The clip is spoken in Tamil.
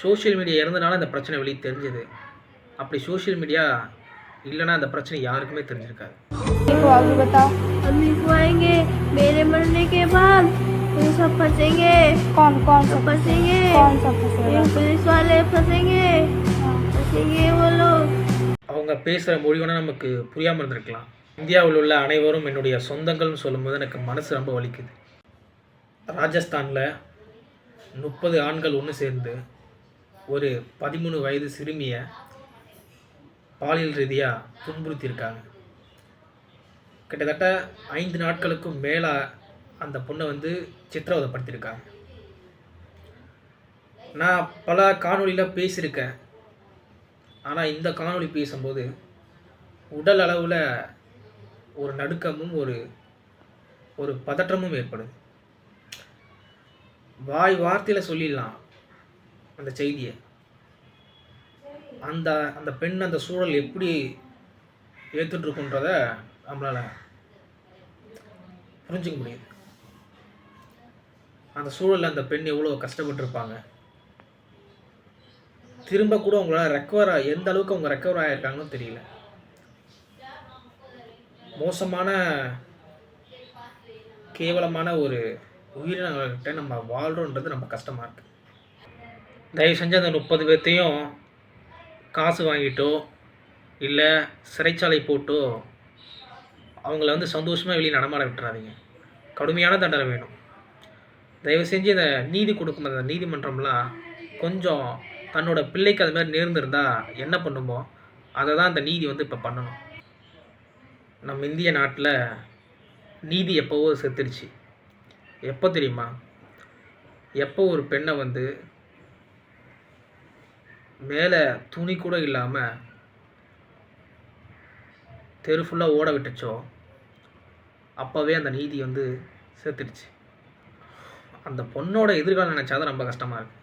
சோஷியல் மீடியா இருந்தனால இந்த பிரச்சனை வெளியே தெரிஞ்சது. அப்படி சோஷியல் மீடியா இல்லைன்னா அந்த பிரச்சனை யாருக்குமே தெரிஞ்சிருக்காது. देखो आगे बताओ। अम्मी को आएंगे मेरे मरने के बाद, ये सब फंसेंगे। कौन कौन सब फंसेंगे, कौन सब फंसेगा? ये पुलिस वाले फंसेंगे, फंसेंगे वो लोग। அவங்க பேசுகிற மொழி வேணால் நமக்கு புரியாமல் இருந்திருக்கலாம். இந்தியாவில் உள்ள அனைவரும் என்னுடைய சொந்தங்கள்னு சொல்லும்போது எனக்கு மனசு ரொம்ப வலிக்குது. ராஜஸ்தானில் 30 ஆண்கள் ஒன்று சேர்ந்து ஒரு 13 வயது சிறுமியை பாலியல் ரீதியாக துன்புறுத்தியிருக்காங்க. கிட்டத்தட்ட 5 நாட்களுக்கும் மேலே அந்த பொண்ணை சித்திரவதைப்படுத்தியிருக்காங்க. நான் பல காணொலியில் பேசியிருக்கேன். ஆனால் இந்த காணொலி பேசும்போது உடல் அளவில் ஒரு நடுக்கமும் ஒரு பதற்றமும் ஏற்படுது. வார்த்தையில் சொல்லிடலாம் அந்த செய்தியை. அந்த பெண் அந்த சூழல் எப்படி ஏற்றுட்ருக்குன்றத நம்மளால் புரிஞ்சிக்க முடியுது. அந்த சூழலில் அந்த பெண் எவ்வளோ கஷ்டப்பட்டுருப்பாங்க. திரும்ப கூட அவங்களால எந்த அளவுக்கு அவங்க ரெக்கவர் ஆகியிருக்காங்கன்னு தெரியல. மோசமான கேவலமான ஒரு உயிரினங்கள்கிட்ட நம்ம வாழ்கிறோன்றது நம்ம கஷ்டமாக இருக்குது. தயவு செஞ்சு அந்த 30 பேர்த்தையும் காசு வாங்கிட்டோ இல்லை சிறைச்சாலை போட்டோ அவங்கள சந்தோஷமாக வெளியே நடமாட விட்டுறாதீங்க. கடுமையான தண்டனை வேணும். தயவு செஞ்சு இந்த நீதி கொடுக்கும் அந்த நீதிமன்றம்லாம் கொஞ்சம் தன்னோட பிள்ளைக்கு அது மாதிரி நேர்ந்திருந்தால் என்ன பண்ணுமோ அதை தான் அந்த நீதி இப்போ பண்ணணும். நம்ம இந்திய நாட்டில் நீதி எப்போவோ செத்துடுச்சு. எப்போ தெரியுமா? எப்போ ஒரு பெண்ணை மேலே துணி கூட இல்லாமல் தெரு ஃபுல்லாக ஓட விட்டுச்சோ அப்போவே அந்த நீதி செத்துடுச்சு. அந்த பொண்ணோட எதிர்காலம் நினச்சாதான் ரொம்ப கஷ்டமாக இருக்குது.